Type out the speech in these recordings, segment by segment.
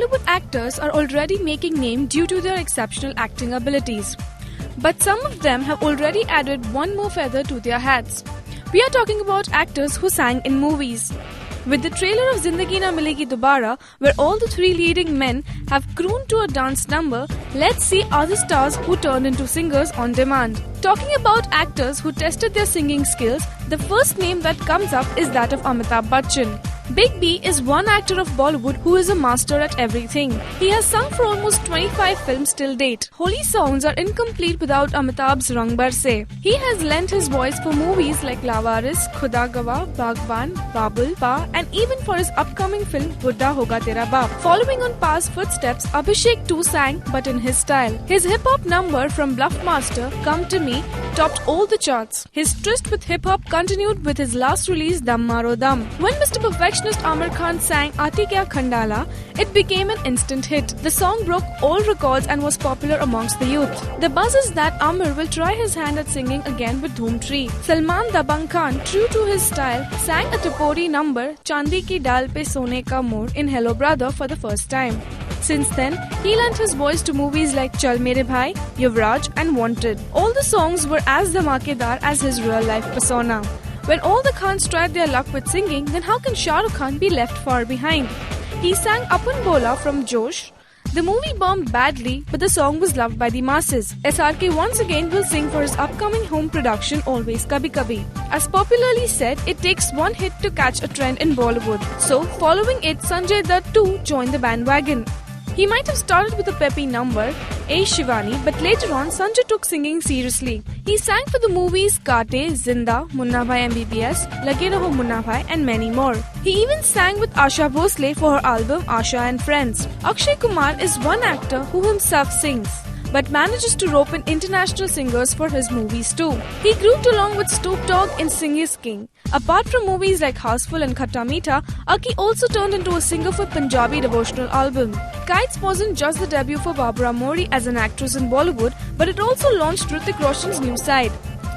Bollywood actors are already making name due to their exceptional acting abilities. But some of them have already added one more feather to their hats. We are talking about actors who sang in movies. With the trailer of Zindagi Na Milegi Dobara, where all the three leading men have crooned to a dance number, let's see other stars who turned into singers on demand. Talking about actors who tested their singing skills, the first name that comes up is that of Amitabh Bachchan. Big B is one actor of Bollywood who is a master at everything. He has sung for almost 25 films till date. Holy songs are incomplete without Amitabh's Rang Barse. He has lent his voice for movies like Lawaris, Khuda Gawah, Bhagwan, Babul, Pa, and even for his upcoming film Buddha Hoga Tera Baap. Following on Pa's footsteps, Abhishek too sang, but in his style. His hip-hop number from Bluffmaster, Come to Me, topped all the charts. His tryst with hip-hop continued with his last release Dum Maro Dum. When Mr. Perfectionist Aamir Khan sang Aati Kya Khandala, it became an instant hit. The song broke all records and was popular amongst the youth. The buzz is that Aamir will try his hand at singing again with Dhoom 3. Salman Dabangg Khan, true to his style, sang a Topori number Chandi Ki Dal Pe Sone Ka Mor in Hello Brother for the first time. Since then, he lent his voice to movies like Chal Mere Bhai, Yuvraj and Wanted. All the songs were as dhamakedar as his real-life persona. When all the Khans tried their luck with singing, then how can Shah Rukh Khan be left far behind? He sang Apan Bola from Josh. The movie bombed badly, but the song was loved by the masses. SRK once again will sing for his upcoming home production Always Kabhi Kabhi. As popularly said, it takes one hit to catch a trend in Bollywood. So, following it, Sanjay Dutt too joined the bandwagon. He might have started with a peppy number, A Shivani, but later on Sanjay took singing seriously. He sang for the movies Kaate, Zinda, Munna Bhai MBBS, Lage Raho Munna Bhai and many more. He even sang with Asha Bhosle for her album Asha and Friends. Akshay Kumar is one actor who himself sings, but manages to rope in international singers for his movies too. He grouped along with Snoop Dogg in Sing Is King. Apart from movies like Houseful and Khatta Meetha, Aki also turned into a singer for Punjabi devotional album. Kites wasn't just the debut for Babura Mori as an actress in Bollywood, but it also launched Hrithik Roshan's new side.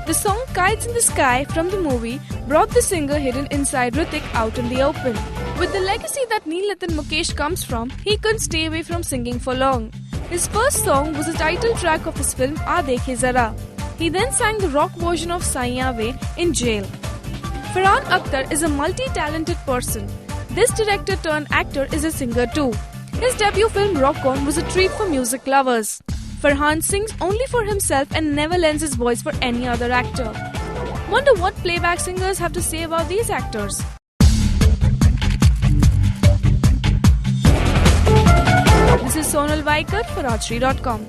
The song Kites in the Sky from the movie brought the singer hidden inside Hrithik out in the open. With the legacy that Neil Nitin Mukesh comes from, he couldn't stay away from singing for long. His first song was the title track of his film Aa Dekhe Zara. He then sang the rock version of Saiyan Ve in Jail. Farhan Akhtar is a multi-talented person. This director turned actor is a singer too. His debut film Rock On was a treat for music lovers. Farhan sings only for himself and never lends his voice for any other actor. Wonder what playback singers have to say about these actors. This is Sonal Vaikar for Rajshri.com.